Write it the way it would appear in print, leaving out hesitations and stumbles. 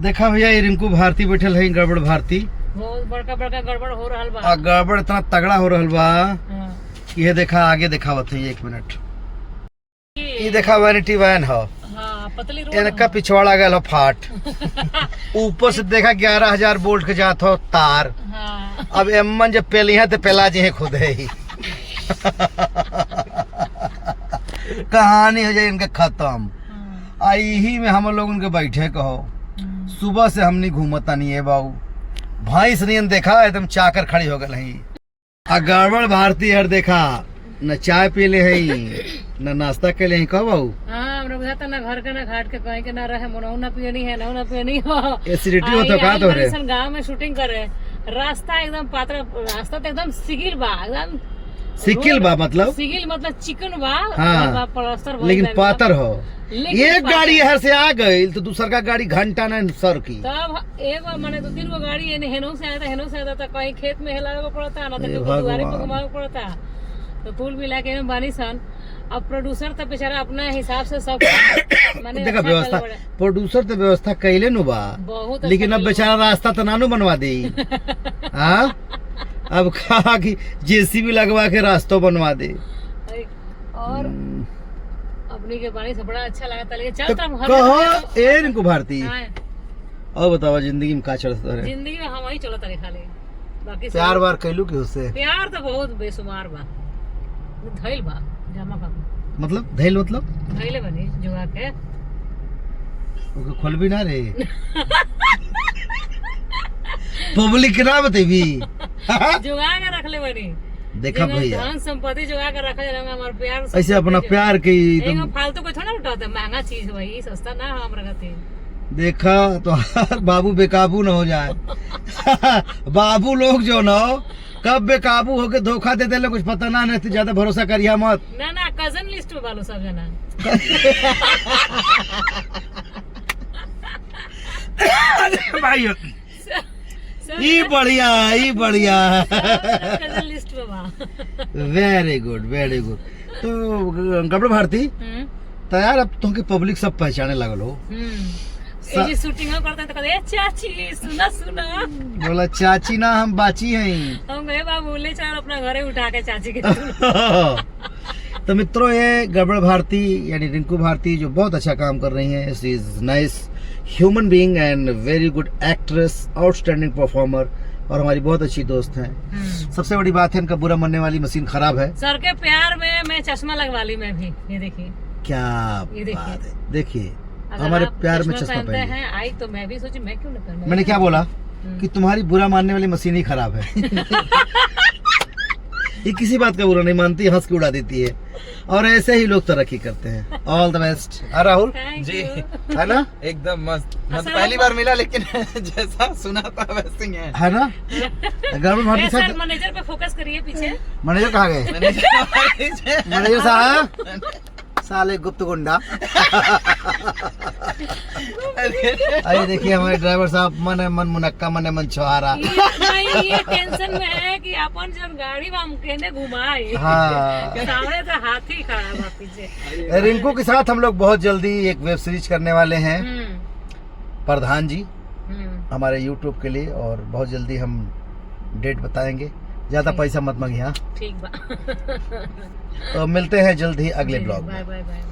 देखा भैया ये रिंकू भारती बैठल है, गड़बड़ भारती। बहुत बड़का बड़का गड़बड़ हो रहा बा। गड़बड़ इतना तगड़ा हो रहा बा। ये देखा आगे दिखावत है, 1 मिनट। ये देखा वैनिटी वैन है, पतली रोड इनका पिछवाड़ा गया हो फाट। ऊपर से देखा 11,000 वोल्ट के जात हो तार। अब एमन जब पेली है तो पेला जी है खुद है ही। कहानी हो जाए इनके खत्म। आई ही में हम लोग उनके बैठे कहो, सुबह से हमनी घूमता नहीं है बाबू। भैंस नहीं देखा एकदम चाकर खड़ी हो गई। गड़बड़ भारती हर देखा न चाय पी ले है न नाश्ता के लिए कहो बाबू। ना घर के ना घाट के कहीं के ना रहे, ना पियनी है ना पियनी हो। एसिडिटी हो तो का तो रे। गांव में शूटिंग करे, रास्ता एकदम पातला, रास्ता तो एकदम सिगिल बा, एकदम सिकिल बा मतलब चिकन बा। हाँ, प्लास्टर लेकिन पातर हो। एक गाड़ी हर से आ गई तो दूसर का गाड़ी घंटा न सर की। तब एगो माने 2-3 गो गाड़ी हेनो से आया था, कहीं खेत में हिलावे पड़ता, ना तो दुआरे पे घुमावे पड़ता। तो कुल मिला के बानी सन। अब प्रोड्यूसर तो बेचारा अपना हिसाब से सब माने देखा व्यवस्था, प्रोड्यूसर तो व्यवस्था कैले नु बा, लेकिन अब बेचारा रास्ता तो नानू बनवा दे। हाँ, अब कहा कि जेसीबी लगवा के रास्ता बनवा दे। और अपनी के बाणी से बड़ा अच्छा लगा, लेकिन चलता कहो ए रिंकू भारती। और बतावा जिंदगी में का चलता है? जिंदगी में हम ही चलता खाली, बाकी प्यार वार कैलू के उससे? प्यार तो बहुत बेसुमार बा, धैल बा जमा का मतलब धैल मतलब धैले बनी जुगा के ओके खोल भी ना रे। पब्लिक के ना बतेबी। जुगा के रख ले बनी। देखा भैया धन संपत्ति जुगा के रखे रहेंगे, हमार प्यार ऐसे अपना प्यार के एगो फालतू को थोड़ा उठाते, महंगा चीज वही सस्ता ना हम रखते। देखा तो बाबू बेकाबू न हो जाए। बाबू लोग जो न कब बेकाबू होके धोखा दे दे, कुछ पता ना, नहीं ज्यादा भरोसा करिया मत। ना कजन लिस्ट में बालो सब जना। भाई ई बढ़िया कजन लिस्ट में बा। Very good very good. तो गड़बड़ भारती तो यार अब तुमके पब्लिक सब पहचाने लगल हो। ये शूटिंग करते तो कहते चाची सुना बोला चाची ना हम बाची हैं। हम गए बाबू ले चल अपना घरे उठा के चाची के। तो मित्रों ये गड़बड़ भारती यानी रिंकू भारती जो बहुत अच्छा काम कर रही हैं। She is nice human being and very good actress, outstanding performer और हमारी बहुत अच्छी दोस्त हैं। सबसे बड़ी बात है इनका बुरा मानने वाली मशीन खराब है। सर के प्यार में मैं चश्मा लगवा ली मैं भी, ये देखिए क्या बात है। देखिए हमारे प्यार में चश्मा पहने हैं। आई तो मैं भी सोची मैं क्यों नहीं पहनूं। मैंने क्या बोला कि तुम्हारी बुरा मानने वाली मशीन ही खराब है। ये किसी बात का बुरा नहीं मानती, हंस के उड़ा देती है और ऐसे ही लोग तरक्की करते हैं। All the best. Rahul ji है ना, एकदम मस्त। मतलब पहली बार मिला लेकिन जैसा सुना था वैसे ही है ना। गड़बड़ भारती सर मैनेजर पे फोकस करिए पीछे। मैनेजर कहाँ गए? मैनेजर साहब साले गुप्त गुंडा। अरे देखिए हमारे ड्राइवर साहब मन मुनक्का मन छुहारा। ये टेंशन में है कि अपन जब गाड़ी हम कहने घुमाए। हाँ, सामने से हाथी खड़ा बा पीछे। रिंकू के साथ हम लोग बहुत जल्दी एक वेब सीरीज करने वाले हैं प्रधान जी हमारे यूट्यूब के लिए, और बहुत जल्दी हम डेट बताएंगे। ज्यादा पैसा मत मांगिए। हाँ ठीक बा। तो मिलते हैं जल्द ही अगले ब्लॉग में। Bye bye bye.